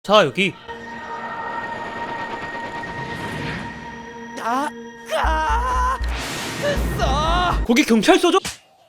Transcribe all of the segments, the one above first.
자, 여기. 거기 경찰서죠?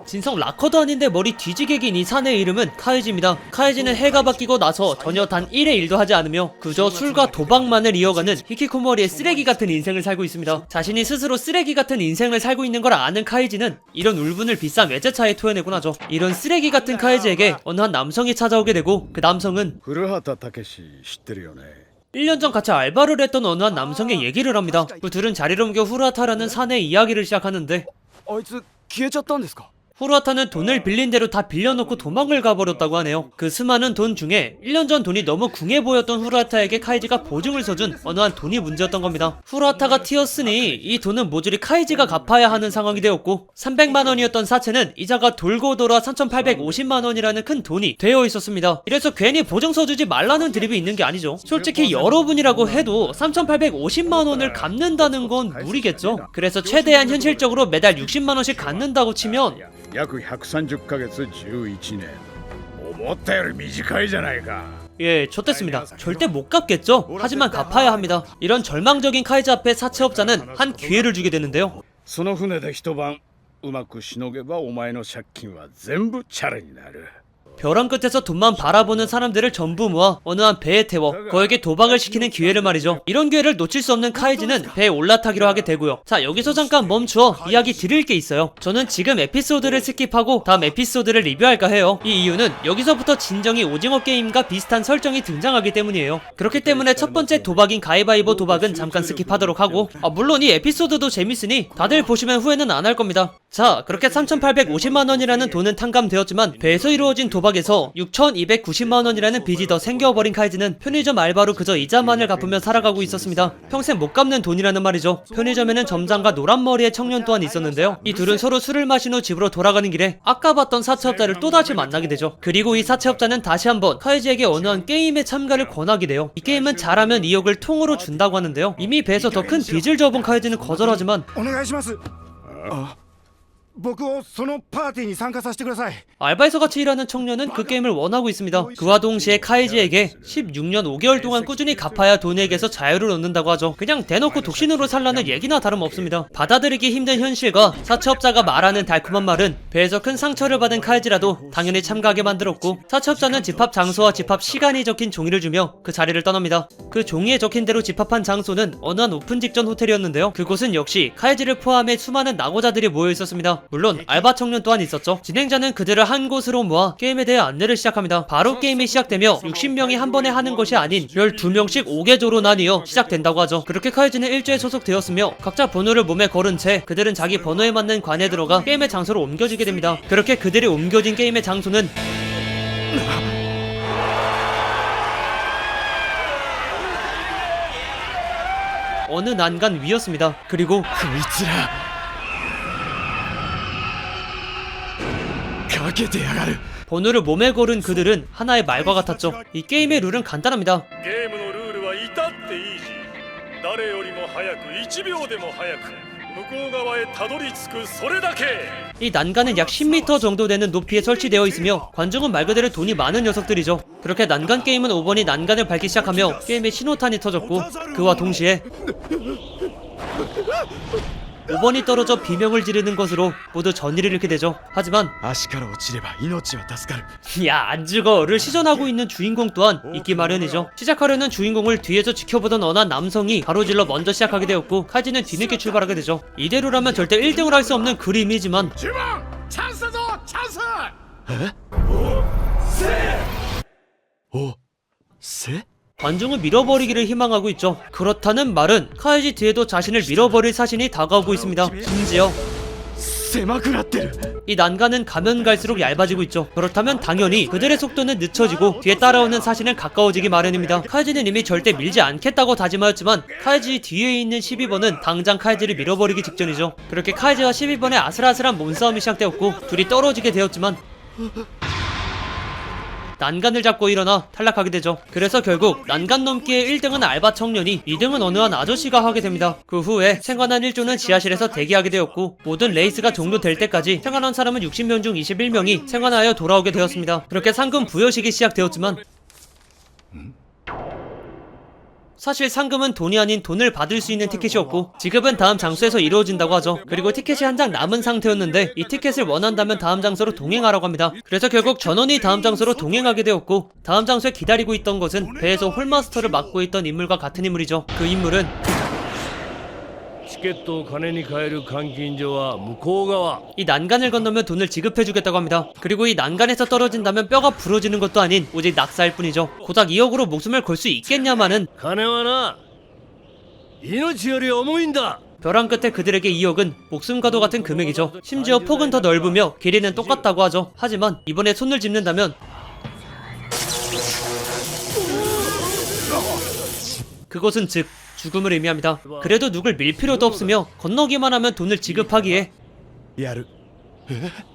진성 락커도 아닌데 머리 뒤지게 긴 이 사내의 이름은 카이지입니다. 카이지는 해가 바뀌고 나서 전혀 단 1의 일도 하지 않으며 그저 술과 도박만을 이어가는 히키코모리의 쓰레기 같은 인생을 살고 있습니다. 자신이 스스로 쓰레기 같은 인생을 살고 있는 걸 아는 카이지는 이런 울분을 비싼 외제차에 토해내곤 하죠. 이런 쓰레기 같은 카이지에게 어느 한 남성이 찾아오게 되고 그 남성은 1년 전 같이 알바를 했던 어느 한 남성의 얘기를 합니다. 그 둘은 자리를 옮겨 후루하타라는 사내의 이야기를 시작하는데 あいつ消えちゃったんですか？ 후루하타는 돈을 빌린 대로 다 빌려놓고 도망을 가버렸다고 하네요. 그 수많은 돈 중에 1년 전 돈이 너무 궁해 보였던 후루하타에게 카이지가 보증을 서준 어느 한 돈이 문제였던 겁니다. 후루하타가 튀었으니 이 돈은 모조리 카이지가 갚아야 하는 상황이 되었고 300만원이었던 사채는 이자가 돌고 돌아 3850만원이라는 큰 돈이 되어 있었습니다. 이래서 괜히 보증 서주지 말라는 드립이 있는 게 아니죠. 솔직히 여러분이라고 해도 3850만원을 갚는다는 건 무리겠죠. 그래서 최대한 현실적으로 매달 60만원씩 갚는다고 치면 約130ヶ月11年思ったより短いじゃないか 예, 좋댔습니다. 절대 못 갚겠죠? 하지만 갚아야 합니다. 이런 절망적인 카이지 앞에 사채업자는 한 기회를 주게 되는데요. その船で一晩うまくしのげばお前の借金は全部チャラになる 벼랑 끝에서 돈만 바라보는 사람들을 전부 모아 어느 한 배에 태워 거에게 도박을 시키는 기회를 말이죠. 이런 기회를 놓칠 수 없는 카이지는 배에 올라타기로 하게 되고요. 자, 여기서 잠깐 멈추어 이야기 드릴 게 있어요. 저는 지금 에피소드를 스킵하고 다음 에피소드를 리뷰할까 해요. 이 이유는 여기서부터 진정이 오징어 게임과 비슷한 설정이 등장하기 때문이에요. 그렇기 때문에 첫 번째 도박인 가위바위보 도박은 잠깐 스킵하도록 하고 물론 이 에피소드도 재밌으니 다들 보시면 후회는 안 할 겁니다. 자, 그렇게 3850만원이라는 돈은 탕감되었지만 배에서 이루어진 도박에서 6290만원이라는 빚이 더 생겨버린 카이지는 편의점 알바로 그저 이자만을 갚으며 살아가고 있었습니다. 평생 못 갚는 돈이라는 말이죠. 편의점에는 점장과 노란머리의 청년 또한 있었는데요. 이 둘은 서로 술을 마신 후 집으로 돌아가는 길에 아까 봤던 사채업자를 또다시 만나게 되죠. 그리고 이 사채업자는 다시 한번 카이지에게 어느 한 게임에 참가를 권하게 돼요. 이 게임은 잘하면 2억을 통으로 준다고 하는데요. 이미 배에서 더 큰 빚을 져본 카이지는 거절하지만 お願いします。僕をそのパーティーに参加させてください。 알바에서 같이 일하는 청년은 그 게임을 원하고 있습니다. 그와 동시에 카이지에게 16년 5개월 동안 꾸준히 갚아야 돈에게서 자유를 얻는다고 하죠. 그냥 대놓고 독신으로 살라는 얘기나 다름없습니다. 받아들이기 힘든 현실과 사채업자가 말하는 달콤한 말은 배에서 큰 상처를 받은 카이지라도 당연히 참가하게 만들었고 사채업자는 집합 장소와 집합 시간이 적힌 종이를 주며 그 자리를 떠납니다. 그 종이에 적힌 대로 집합한 장소는 어느 한 오픈 직전 호텔이었는데요. 그곳은 역시 카이지를 포함해 수많은 낙오자들이 모여 있었습니다. 물론 알바 청년 또한 있었죠. 진행자는 그들을 한 곳으로 모아 게임에 대해 안내를 시작합니다. 바로 게임이 시작되며 60명이 한 번에 하는 것이 아닌 12명씩 5개조로 나뉘어 시작된다고 하죠. 그렇게 카이지는 일조에 소속되었으며 각자 번호를 몸에 걸은 채 그들은 자기 번호에 맞는 관에 들어가 게임의 장소로 옮겨지게 됩니다. 그렇게 그들이 옮겨진 게임의 장소는 어느 난간 위였습니다. 그리고 こいつらかけてやがる。 번호를 몸에 걸은 그들은 하나의 말과 같았죠. 이 게임의 룰은 간단합니다. ゲームのルールは至ってイージー誰よりも早く1秒でも早く向こう側へたどり着くそれだけ 이 난간은 약 10m 정도 되는 높이에 설치되어 있으며 관중은 말 그대로 돈이 많은 녀석들이죠. 그렇게 난간 게임은 5번이 난간을 밟기 시작하며 게임에 신호탄이 터졌고 그와 동시에 5번이 떨어져 비명을 지르는 것으로 모두 전의를 잃게 되죠. 하지만 足から落ちれば命は助かる。 야 안 죽어를 시전하고 있는 주인공 또한 있기 마련이죠. 시작하려는 주인공을 뒤에서 지켜보던 어느 한 남성이 가로질러 먼저 시작하게 되었고 카이지는 뒤늦게 출발하게 되죠. 이대로라면 절대 1등을 할 수 없는 그림이지만 10番チャンスだぞチャンスおせ 관중을 밀어버리기를 희망하고 있죠. 그렇다는 말은 카이지 뒤에도 자신을 밀어버릴 사신이 다가오고 있습니다. 심지어 狭くなってる。 이 난간은 가면 갈수록 얇아지고 있죠. 그렇다면 당연히 그들의 속도는 늦춰지고 뒤에 따라오는 사신은 가까워지기 마련입니다. 카이지는 이미 절대 밀지 않겠다고 다짐하였지만 카이지 뒤에 있는 12번은 당장 카이지를 밀어버리기 직전이죠. 그렇게 카이지와 12번의 아슬아슬한 몸싸움이 시작되었고 둘이 떨어지게 되었지만 난간을 잡고 일어나 탈락하게 되죠. 그래서 결국 난간 넘기의 1등은 알바 청년이 2등은 어느 한 아저씨가 하게 됩니다. 그 후에 생관한 1조는 지하실에서 대기하게 되었고 모든 레이스가 종료될 때까지 생관한 사람은 60명 중 21명이 생관하여 돌아오게 되었습니다. 그렇게 상금 부여식이 시작되었지만 사실 상금은 돈이 아닌 돈을 받을 수 있는 티켓이었고 지급은 다음 장소에서 이루어진다고 하죠. 그리고 티켓이 한 장 남은 상태였는데 이 티켓을 원한다면 다음 장소로 동행하라고 합니다. 그래서 결국 전원이 다음 장소로 동행하게 되었고 다음 장소에 기다리고 있던 것은 배에서 홀마스터를 맡고 있던 인물과 같은 인물이죠. 그 인물은 チケットを金に換える換金所は向こう側 이 난간을 건너면 돈을 지급해주겠다고 합니다. 그리고 이 난간에서 떨어진다면 뼈가 부러지는 것도 아닌 오직 낙사일 뿐이죠. 고작 2억으로 목숨을 걸 수 있겠냐마는 金はな命より重いんだ 벼랑 끝에 그들에게 2억은 목숨과도 같은 금액이죠. 심지어 폭은 더 넓으며 길이는 똑같다고 하죠. 하지만 이번에 손을 짚는다면 그것은 즉 죽음을 의미합니다. 그래도 누굴 밀 필요도 없으며 건너기만 하면 돈을 지급하기에 やる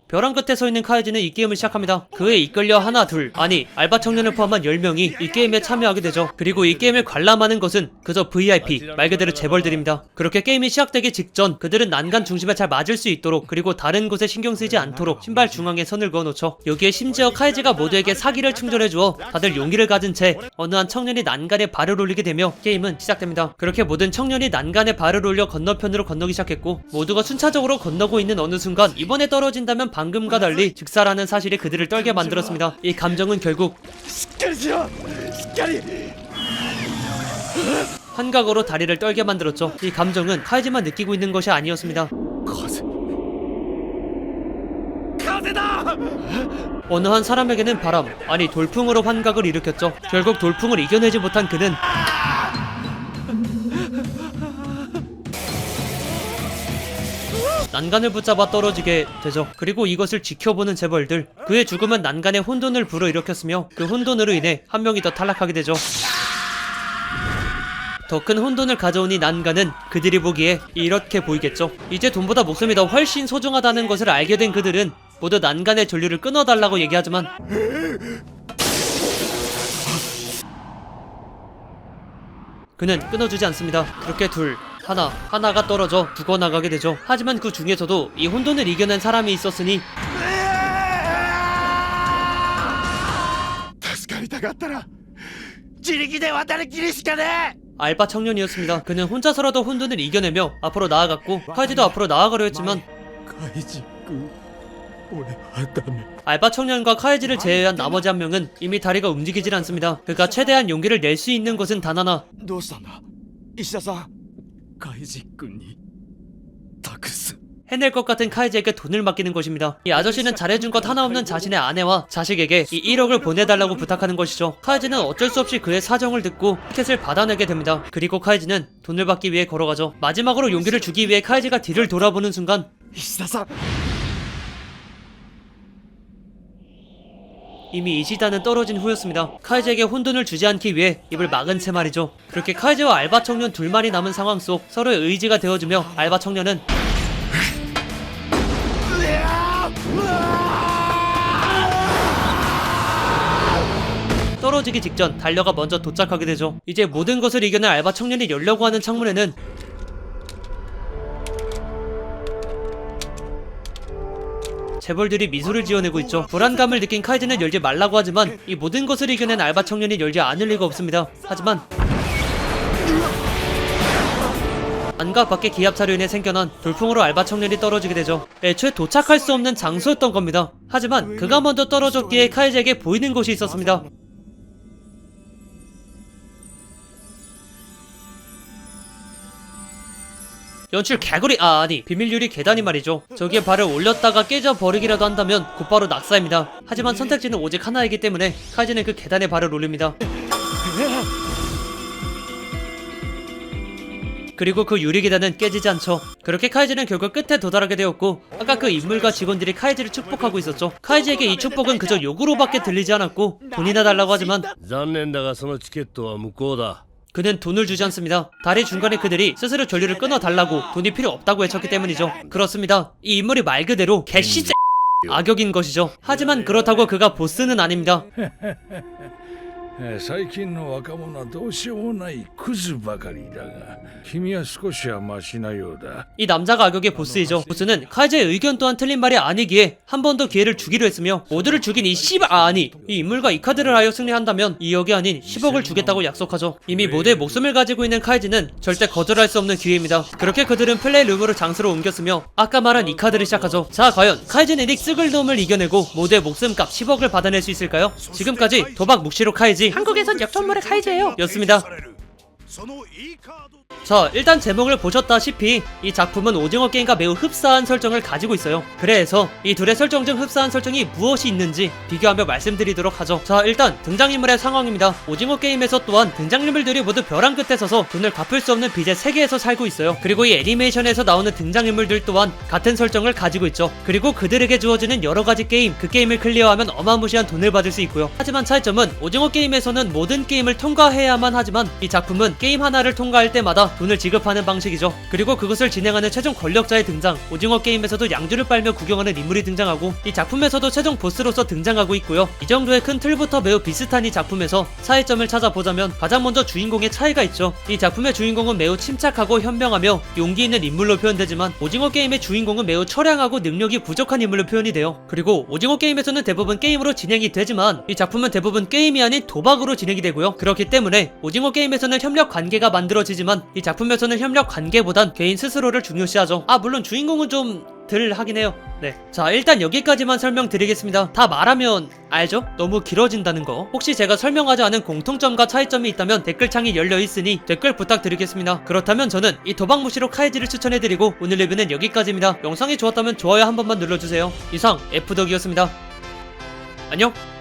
벼랑 끝에 서 있는 카이지는 이 게임을 시작합니다. 그에 이끌려 하나 둘 아니 알바 청년을 포함한 10명이 이 게임에 참여하게 되죠. 그리고 이 게임을 관람하는 것은 그저 VIP 말 그대로 재벌들입니다. 그렇게 게임이 시작되기 직전 그들은 난간 중심에 잘 맞을 수 있도록 그리고 다른 곳에 신경 쓰지 않도록 신발 중앙에 선을 그어놓죠. 여기에 심지어 카이지가 모두에게 사기를 충전해주어 다들 용기를 가진 채 어느 한 청년이 난간에 발을 올리게 되며 게임은 시작됩니다. 그렇게 모든 청년이 난간에 발을 올려 건너편으로 건너기 시작했고 모두가 순차적으로 건너고 있는 어느 순간 이번에 떨어진다면 방금과 달리 즉사라는 사실이 그들을 떨게 만들었습니다. 이 감정은 결국 しっかりしろしっかり 환각으로 다리를 떨게 만들었죠. 이 감정은 카이지만 느끼고 있는 것이 아니었습니다. 風だ 어느 한 사람에게는 바람, 아니 돌풍으로 환각을 일으켰죠. 결국 돌풍을 이겨내지 못한 그는 난간을 붙잡아 떨어지게 되죠. 그리고 이것을 지켜보는 재벌들, 그의 죽음은 난간에 혼돈을 불어일으켰으며 그 혼돈으로 인해 한 명이 더 탈락하게 되죠. 더 큰 혼돈을 가져온 이 난간은 그들이 보기에 이렇게 보이겠죠. 이제 돈보다 목숨이 더 훨씬 소중하다는 것을 알게 된 그들은 모두 난간의 전류를 끊어달라고 얘기하지만 그는 끊어주지 않습니다. 그렇게 하나가 떨어져 죽어나가게 되죠. 하지만 그 중에서도 이 혼돈을 이겨낸 사람이 있었으니 助かりたかったら自力で渡りきりしかねえ 알바 청년이었습니다. 그는 혼자서라도 혼돈을 이겨내며 앞으로 나아갔고 카이지도 앞으로 나아가려 했지만 カイジ君俺はダメ 알바 청년과 카이지를 제외한 나머지 한 명은 이미 다리가 움직이질 않습니다. 그가 최대한 용기를 낼 수 있는 것은 단 하나, どうしたんだ石田さんカイジ君に託す 해낼 것 같은 카이지에게 돈을 맡기는 것입니다. 이 아저씨는 잘해준 것 하나 없는 자신의 아내와 자식에게 이 1억을 보내달라고 부탁하는 것이죠. 카이지는 어쩔 수 없이 그의 사정을 듣고 티켓을 받아내게 됩니다. 그리고 카이지는 돈을 받기 위해 걸어가죠. 마지막으로 용기를 주기 위해 카이지가 뒤를 돌아보는 순간 石田さん 이미 이 시단은 떨어진 후였습니다. 카이지에게 혼돈을 주지 않기 위해 입을 막은 채 말이죠. 그렇게 카이지와 알바 청년 둘만이 남은 상황 속 서로의 의지가 되어주며 알바 청년은 떨어지기 직전 달려가 먼저 도착하게 되죠. 이제 모든 것을 이겨낸 알바 청년이 열려고 하는 창문에는 재벌들이 미소를 지어내고 있죠. 불안감을 느낀 카이지는 열지 말라고 하지만 이 모든 것을 이겨낸 알바 청년이 열지 않을 리가 없습니다. 하지만 안과 밖의 기압차로 인해 생겨난 돌풍으로 알바 청년이 떨어지게 되죠. 애초에 도착할 수 없는 장소였던 겁니다. 하지만 그가 먼저 떨어졌기에 카이지에게 보이는 곳이 있었습니다. 연출 개구리 아니 비밀유리 계단이 말이죠. 저기에 발을 올렸다가 깨져버리기라도 한다면 곧바로 낙사입니다. 하지만 선택지는 오직 하나이기 때문에 카이지는 그 계단에 발을 올립니다. 그리고 그 유리 계단은 깨지지 않죠. 그렇게 카이지는 결국 끝에 도달하게 되었고 아까 그 인물과 직원들이 카이지를 축복하고 있었죠. 카이지에게 이 축복은 그저 욕으로밖에 들리지 않았고 돈이나 달라고 하지만 残念だがそのチケットは無効だ 그는 돈을 주지 않습니다. 다리 중간에 그들이 스스로 전류를 끊어달라고 돈이 필요 없다고 외쳤기 때문이죠. 그렇습니다. 이 인물이 말 그대로 개씨제 악역인 것이죠. 하지만 그렇다고 그가 보스는 아닙니다. 最近の若者はどうしようもないクズばかりだが君は少しはマシなようだ 이 남자가 악역의 보스이죠. 보스는 카이즈의 의견 또한 틀린 말이 아니기에 한 번 더 기회를 주기로 했으며 모두를 죽인 이 아니 이 인물과 이 카드를 하여 승리한다면 2억이 아닌 10억을 주겠다고 약속하죠. 이미 모두의 목숨을 가지고 있는 카이즈는 절대 거절할 수 없는 기회입니다. 그렇게 그들은 플레이 룸으로 장소로 옮겼으며 아까 말한 이 카드를 시작하죠. 자, 과연 카이즈는 이 쓱을 놈을 이겨내고 모두의 목숨값 10억을 받아낼 수 있을까요? 지금까지 도박 묵시로 카이지, 한국에선 역전물의 카이즈예요 였습니다. 자, 일단 제목을 보셨다시피 이 작품은 오징어 게임과 매우 흡사한 설정을 가지고 있어요. 그래서 이 둘의 설정 중 흡사한 설정이 무엇이 있는지 비교하며 말씀드리도록 하죠. 자, 일단 등장인물의 상황입니다. 오징어 게임에서 또한 등장인물들이 모두 벼랑 끝에 서서 돈을 갚을 수 없는 빚의 세계에서 살고 있어요. 그리고 이 애니메이션에서 나오는 등장인물들 또한 같은 설정을 가지고 있죠. 그리고 그들에게 주어지는 여러가지 게임, 그 게임을 클리어하면 어마무시한 돈을 받을 수 있고요. 하지만 차이점은 오징어 게임에서는 모든 게임을 통과해야만 하지만 이 작품은 게임 하나를 통과할 때마다 돈을 지급하는 방식이죠. 그리고 그것을 진행하는 최종 권력자의 등장, 오징어 게임에서도 양주를 빨며 구경하는 인물이 등장하고 이 작품에서도 최종 보스로서 등장하고 있고요. 이 정도의 큰 틀부터 매우 비슷한 이 작품에서 차이점을 찾아보자면 가장 먼저 주인공의 차이가 있죠. 이 작품의 주인공은 매우 침착하고 현명하며 용기 있는 인물로 표현되지만 오징어 게임의 주인공은 매우 처량하고 능력이 부족한 인물로 표현이 돼요. 그리고 오징어 게임에서는 대부분 게임으로 진행이 되지만 이 작품은 대부분 게임이 아닌 도박으로 진행이 되고요. 그렇기 때문에 오징어 게임에서는 협력 관계가 만들어지지만 이 작품에서는 협력 관계보단 개인 스스로를 중요시하죠. 물론 주인공은 좀 덜 하긴 해요. 네. 자, 일단 여기까지만 설명드리겠습니다. 다 말하면 알죠? 너무 길어진다는 거. 혹시 제가 설명하지 않은 공통점과 차이점이 있다면 댓글창이 열려있으니 댓글 부탁드리겠습니다. 그렇다면 저는 이 도박무시로 카이지를 추천해드리고 오늘 리뷰는 여기까지입니다. 영상이 좋았다면 좋아요 한 번만 눌러주세요. 이상 F덕이었습니다. 안녕.